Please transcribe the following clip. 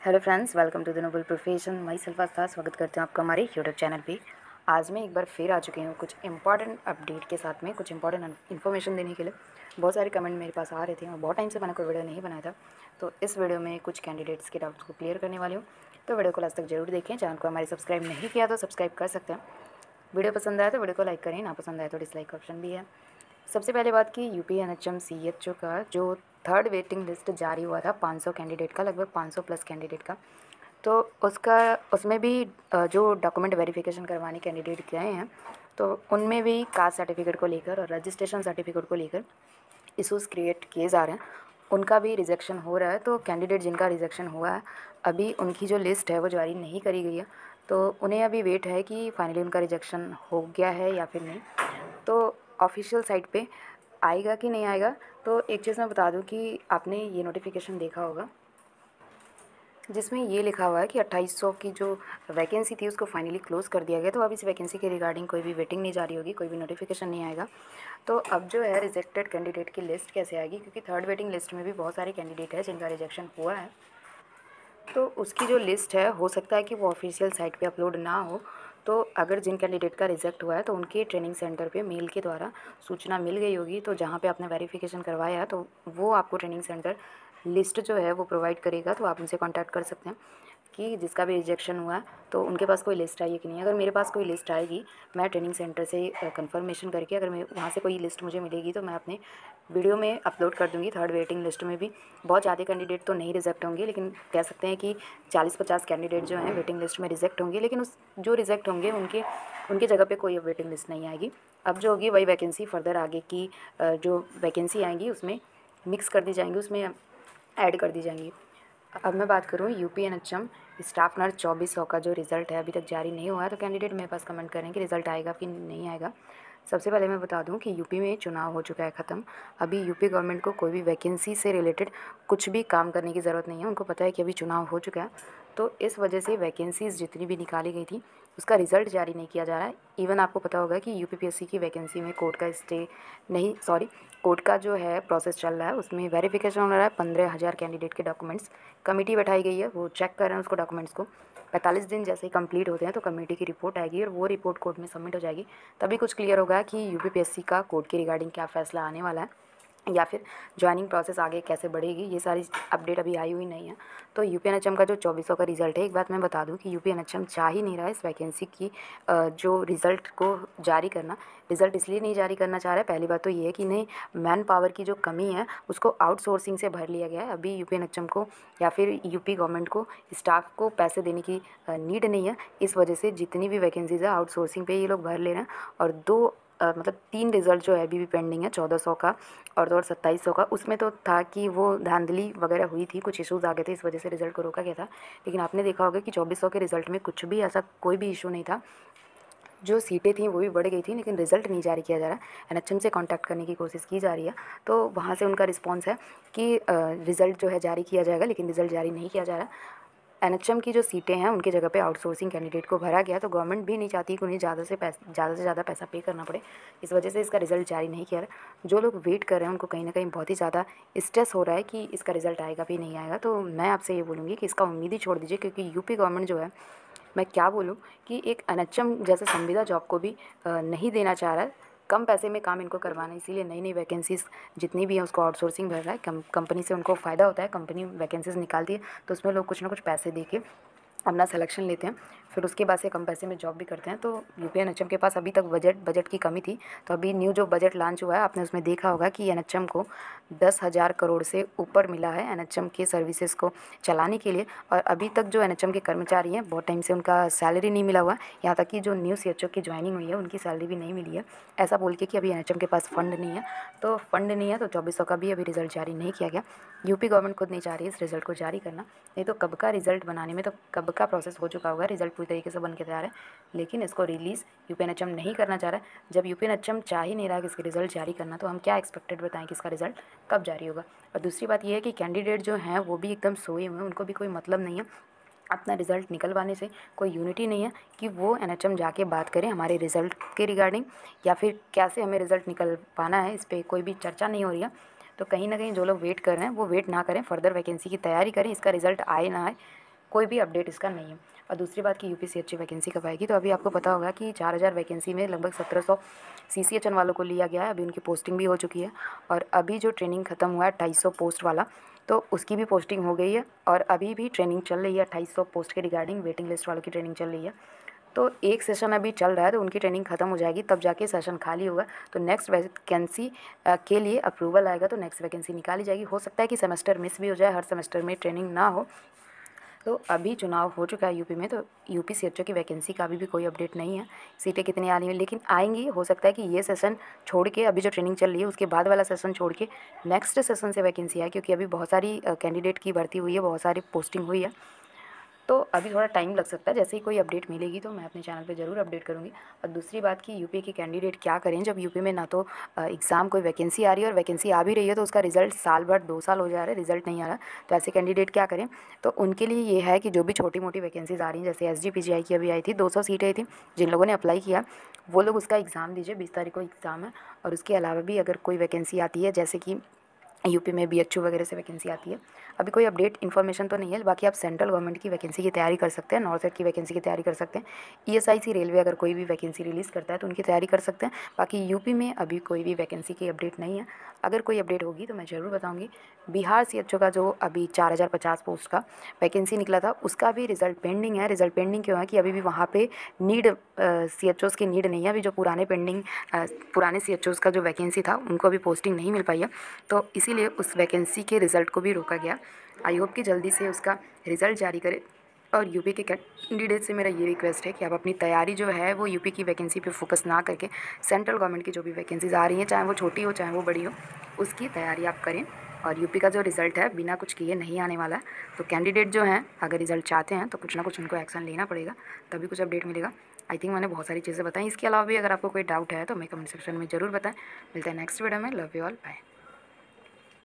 Hello friends, welcome to the noble profession. Myself Astha, स्वागत करते हैं आपका हमारे यूट्यूब चैनल पे। आज मैं एक बार फिर आ चुकी हूँ कुछ इंपॉर्टेंट अपडेट के साथ में, कुछ इंपॉर्टेंट इन्फॉर्मेशन देने के लिए। बहुत सारे कमेंट मेरे पास आ रहे थे और बहुत टाइम से मैंने कोई वीडियो नहीं बनाया था, तो इस वीडियो में कुछ कैंडिडेट्स के डाउट्स को क्लियर करने वाली हूँ। तो वीडियो को लास्ट तक जरूर देखें। चैनल को हमारे सब्सक्राइब नहीं किया तो सब्सक्राइब कर सकते हैं। वीडियो पसंद आया तो वीडियो को लाइक करें, ना पसंद आया तो डिसलाइक ऑप्शन भी है। सबसे पहले बात की यूपी एनएचएम सीएचओ का जो थर्ड वेटिंग लिस्ट जारी हुआ था 500 कैंडिडेट का, लगभग 500 प्लस कैंडिडेट का। तो उसमें भी जो डॉक्यूमेंट वेरिफिकेशन करवाने कैंडिडेट गए हैं, तो उनमें भी कास्ट सर्टिफिकेट को लेकर और रजिस्ट्रेशन सर्टिफिकेट को लेकर इशूज़ क्रिएट किए जा रहे हैं। उनका भी रिजेक्शन हो रहा है। तो कैंडिडेट जिनका रिजेक्शन हुआ है, अभी उनकी जो लिस्ट है वो जारी नहीं करी गई है, तो उन्हें अभी वेट है कि फाइनली उनका रिजेक्शन हो गया है या फिर नहीं। तो ऑफिशियल साइट पे आएगा कि नहीं आएगा। तो एक चीज़ मैं बता दूं कि आपने ये नोटिफिकेशन देखा होगा जिसमें ये लिखा हुआ है कि 2800 की जो वैकेंसी थी उसको फाइनली क्लोज़ कर दिया गया। तो अब इस वैकेंसी के रिगार्डिंग कोई भी वेटिंग नहीं जारी होगी, कोई भी नोटिफिकेशन नहीं आएगा। तो अब जो है रिजेक्टेड कैंडिडेट की लिस्ट कैसे आएगी, क्योंकि थर्ड वेटिंग लिस्ट में भी बहुत सारे कैंडिडेट हैं जिनका रिजेक्शन हुआ है। तो उसकी जो लिस्ट है, हो सकता है कि वो ऑफिशियल साइट पे अपलोड ना हो। तो अगर जिन कैंडिडेट का रिजेक्ट हुआ है तो उनके ट्रेनिंग सेंटर पे मेल के द्वारा सूचना मिल गई होगी। तो जहाँ पे आपने वेरिफिकेशन करवाया है तो वो आपको ट्रेनिंग सेंटर लिस्ट जो है वो प्रोवाइड करेगा। तो आप उनसे कॉन्टैक्ट कर सकते हैं कि जिसका भी रिजेक्शन हुआ है तो उनके पास कोई लिस्ट आई है कि नहीं। अगर मेरे पास कोई लिस्ट आएगी, मैं ट्रेनिंग सेंटर से कंफर्मेशन करके अगर मैं वहाँ से कोई लिस्ट मुझे मिलेगी तो मैं अपने वीडियो में अपलोड कर दूँगी। थर्ड वेटिंग लिस्ट में भी बहुत ज़्यादा कैंडिडेट तो नहीं रिजेक्ट होंगे, लेकिन कह सकते हैं कि 40-50 कैंडिडेट जो हैं वेटिंग लिस्ट में रिजेक्ट होंगे। लेकिन उस जो रिजेक्ट होंगे उनके जगह पे कोई वेटिंग लिस्ट नहीं आएगी। अब जो होगी वही वैकेंसी फर्दर आगे की जो वैकेंसी आएंगी उसमें मिक्स कर दी जाएंगी, उसमें ऐड कर दी जाएंगी। अब मैं बात करूँ यूपी एनएचएम स्टाफ नर्स 2400 का जो रिज़ल्ट है अभी तक जारी नहीं हुआ है। तो कैंडिडेट मेरे पास कमेंट करें कि रिज़ल्ट आएगा कि नहीं आएगा। सबसे पहले मैं बता दूं कि यूपी में चुनाव हो चुका है ख़त्म। अभी यूपी गवर्नमेंट को कोई भी वैकेंसी से रिलेटेड कुछ भी काम करने की ज़रूरत नहीं है। उनको पता है कि अभी चुनाव हो चुका है, तो इस वजह से वैकेंसीज़ जितनी भी निकाली गई थी उसका रिज़ल्ट जारी नहीं किया जा रहा है। इवन आपको पता होगा कि यूपीपीएससी की वैकेंसी में कोर्ट का स्टे नहीं, सॉरी, कोर्ट का जो है प्रोसेस चल रहा है, उसमें वेरिफिकेशन हो रहा है। 15,000 कैंडिडेट के डॉक्यूमेंट्स कमेटी बैठाई गई है, वो चेक कर रहे हैं उसको डॉक्यूमेंट्स को। 45 दिन जैसे ही कंप्लीट होते हैं तो कमेटी की रिपोर्ट आएगी और वो रिपोर्ट कोर्ट में सबमिट हो जाएगी। तभी कुछ क्लियर होगा कि यूपीपीएससी का कोर्ट के रिगार्डिंग क्या फ़ैसला आने वाला है या फिर ज्वाइनिंग प्रोसेस आगे कैसे बढ़ेगी। ये सारी अपडेट अभी आई हुई नहीं है। तो यूपी एनएचएम का जो 2400 का रिज़ल्ट है, एक बात मैं बता दूं कि यूपी एनएचएम चाह ही नहीं रहा है इस वैकेंसी की जो रिज़ल्ट को जारी करना। रिज़ल्ट इसलिए नहीं जारी करना चाह रहा है, पहली बात तो ये है कि नहीं, मैन पावर की जो कमी है उसको आउटसोर्सिंग से भर लिया गया है। अभी यूपी एनएचएम को या फिर यूपी गवर्नमेंट को स्टाफ को पैसे देने की नीड नहीं है। इस वजह से जितनी भी वैकेंसीज़ है आउटसोर्सिंग पे ये लोग भर ले रहे हैं। और मतलब 3 रिज़ल्ट जो है अभी भी पेंडिंग है, 1400 का और 2700 का। उसमें तो था कि वो धांधली वगैरह हुई थी, कुछ इश्यूज़ आ गए थे, इस वजह से रिज़ल्ट को रोका गया था। लेकिन आपने देखा होगा कि 2400 के रिज़ल्ट में कुछ भी ऐसा कोई भी इशू नहीं था। जो सीटें थी वो भी बढ़ गई थी, लेकिन रिज़ल्ट नहीं जारी किया जा रहा है। एनएचएम से कांटेक्ट करने की कोशिश की जा रही है, तो वहाँ से उनका रिस्पांस है कि रिज़ल्ट जो है जारी किया जाएगा, लेकिन रिज़ल्ट जारी नहीं किया जा रहा है। एनएचएम की जो सीटें हैं उनकी जगह पे आउटसोर्सिंग कैंडिडेट को भरा गया। तो गवर्नमेंट भी नहीं चाहती कि उन्हें ज़्यादा से ज़्यादा पैसा पे करना पड़े। इस वजह से इसका रिज़ल्ट जारी नहीं किया रहा। जो लोग वेट कर रहे हैं उनको कहीं ना कहीं बहुत ही ज़्यादा स्ट्रेस हो रहा है कि इसका रिज़ल्ट आएगा भी नहीं आएगा। तो मैं आपसे ये बोलूँगी कि इसका उम्मीद ही छोड़ दीजिए, क्योंकि यूपी गवर्नमेंट जो है, मैं क्या बोलूँ कि एक एनएचएम जैसे संविदा जॉब को भी नहीं देना चाह रहा है। कम पैसे में काम इनको करवाना है, इसीलिए नई नई वैकेंसीज़ जितनी भी हैं उसको आउटसोर्सिंग भर रहा है। कंपनी से उनको फ़ायदा होता है, कंपनी वैकेंसीज़ निकालती है तो उसमें लोग कुछ ना कुछ पैसे दे के अपना सिलेक्शन लेते हैं, फिर उसके बाद से कम पैसे में जॉब भी करते हैं। तो यूपी एनएचएम के पास अभी तक बजट की कमी थी। तो अभी न्यू जो बजट लॉन्च हुआ है, आपने उसमें देखा होगा कि एनएचएम को 10,000 करोड़ से ऊपर मिला है एनएचएम के सर्विसेज को चलाने के लिए। और अभी तक जो एनएचएम के कर्मचारी हैं बहुत टाइम से उनका सैलरी नहीं मिला हुआ है। यहाँ तक कि जो न्यू सीएचओ की ज्वाइनिंग हुई है उनकी सैलरी भी नहीं मिली है, ऐसा बोल के कि अभी एनएचएम के पास फंड नहीं है। तो फंड नहीं है तो 2400 का भी अभी रिजल्ट जारी नहीं किया गया। यूपी गवर्नमेंट खुद नहीं चाह रही है इस रिजल्ट को जारी करना, नहीं तो कब का रिजल्ट बनाने में तो कब का प्रोसेस हो चुका होगा। रिजल्ट पूरी तरीके से बन के तैयार है, लेकिन इसको रिलीज़ यूपी एनएचएम नहीं करना चाह रहा है। जब यूपी एनएचएम चाह ही नहीं रहा कि इसका रिजल्ट जारी करना, तो हम क्या एक्सपेक्टेड बताएं कि इसका रिजल्ट कब जारी होगा। और दूसरी बात यह है कि कैंडिडेट जो हैं वो भी एकदम सोए हुए हैं, उनको भी कोई मतलब नहीं है अपना रिज़ल्ट निकलवाने से, कोई यूनिटी नहीं है कि वो एनएचएम जाके बात करें हमारे रिज़ल्ट के रिगार्डिंग या फिर कैसे हमें रिज़ल्ट निकल पाना है। इस पर कोई भी चर्चा नहीं हो रही है। तो कहीं ना कहीं जो लोग वेट कर रहे हैं वो वेट ना करें, फर्दर वैकेंसी की तैयारी करें, इसका रिज़ल्ट आए ना आए कोई भी अपडेट इसका नहीं है। और दूसरी बात कि यूपीसीएचसी वैकेंसी कब आएगी, तो अभी आपको पता होगा कि 4000 वैकेंसी में लगभग 1700 सीसीएचएन वालों को लिया गया है। अभी उनकी पोस्टिंग भी हो चुकी है और अभी जो ट्रेनिंग ख़त्म हुआ है 250 पोस्ट वाला, तो उसकी भी पोस्टिंग हो गई है और अभी भी ट्रेनिंग चल रही है 250 पोस्ट के रिगार्डिंग। वेटिंग लिस्ट वालों की ट्रेनिंग चल रही है, तो एक सेशन अभी चल रहा है, तो उनकी ट्रेनिंग ख़त्म हो जाएगी तब जाके सेशन खाली होगा। तो नेक्स्ट वैकेंसी के लिए अप्रूवल आएगा तो नेक्स्ट वैकेंसी निकाली जाएगी। हो सकता है कि सेमेस्टर मिस भी हो जाए, हर सेमेस्टर में ट्रेनिंग ना हो। तो अभी चुनाव हो चुका है यूपी में, तो यूपी सीएचओ की वैकेंसी का अभी भी कोई अपडेट नहीं है, सीटें कितनी आ रही हैं, लेकिन आएंगी। हो सकता है कि ये सेशन छोड़ के, अभी जो ट्रेनिंग चल रही है उसके बाद वाला सेशन छोड़ के नेक्स्ट सेशन से वैकेंसी आए, क्योंकि अभी बहुत सारी कैंडिडेट की भर्ती हुई है, बहुत सारी पोस्टिंग हुई है, तो अभी थोड़ा टाइम लग सकता है। जैसे ही कोई अपडेट मिलेगी तो मैं अपने चैनल पे ज़रूर अपडेट करूँगी। और दूसरी बात कि यूपी के कैंडिडेट क्या करें, जब यूपी में ना तो एग्ज़ाम कोई वैकेंसी आ रही है, और वैकेंसी आ भी रही है तो उसका रिज़ल्ट साल भर 2 साल हो जा रहा है, रिज़ल्ट नहीं आ रहा। तो ऐसे कैंडिडेट क्या करें, तो उनके लिए ये है कि जो भी छोटी मोटी वैकेंसीज़ आ रही हैं, जैसे एसजीपीजीआई की अभी आई थी 200 सीटें आई थी, जिन लोगों ने अप्लाई किया वो लोग उसका एग्ज़ाम दीजिए, 20 तारीख को एग्ज़ाम है। और उसके अलावा भी अगर कोई वैकेंसी आती है, जैसे कि यूपी में बीएचयू वगैरह से वैकेंसी आती है, अभी कोई अपडेट इन्फॉर्मेशन तो नहीं है। बाकी आप सेंट्रल गवर्नमेंट की वैकेंसी की तैयारी कर सकते हैं, नॉर्थ साइड की वैकेंसी की तैयारी कर सकते हैं, ईएसआईसी रेलवे अगर कोई भी वैकेंसी रिलीज़ करता है तो उनकी तैयारी कर सकते हैं। बाकी यूपी में अभी कोई भी वैकेंसी की अपडेट नहीं है, अगर कोई अपडेट होगी तो मैं ज़रूर बताऊँगी। बिहार सीएचओ का जो अभी 4050 पोस्ट का वैकेंसी निकला था, उसका भी रिजल्ट पेंडिंग है। रिजल्ट पेंडिंग क्यों है कि अभी भी वहाँ पे नीड सीएचओज़ की नीड नहीं है। अभी जो पुराने सीएचओज़ का जो वैकेंसी था उनको अभी पोस्टिंग नहीं मिल पाई है, तो इसीलिए उस वैकेंसी के रिज़ल्ट को भी रोका गया। आई होप कि जल्दी से उसका रिज़ल्ट जारी करे। और यूपी के कैंडिडेट से मेरा ये रिक्वेस्ट है कि आप अपनी तैयारी जो है वो यूपी की वैकेंसी पे फोकस ना करके सेंट्रल गवर्नमेंट की जो भी वैकेंसीज़ आ रही हैं, चाहे वो छोटी हो चाहे वो बड़ी हो, उसकी तैयारी आप करें। और यूपी का जो रिज़ल्ट है बिना कुछ किए नहीं आने वाला है, तो कैंडिडेट जो हैं अगर रिज़ल्ट चाहते हैं तो कुछ ना कुछ उनको एक्शन लेना पड़ेगा, तभी कुछ अपडेट मिलेगा। आई थिंक मैंने बहुत सारी चीज़ें बताई। इसके अलावा भी अगर आपको कोई डाउट है तो मैं कमेंट सेक्शन में ज़रूर बताएं। मिलता है नेक्स्ट वीडियो में। Love you all, bye.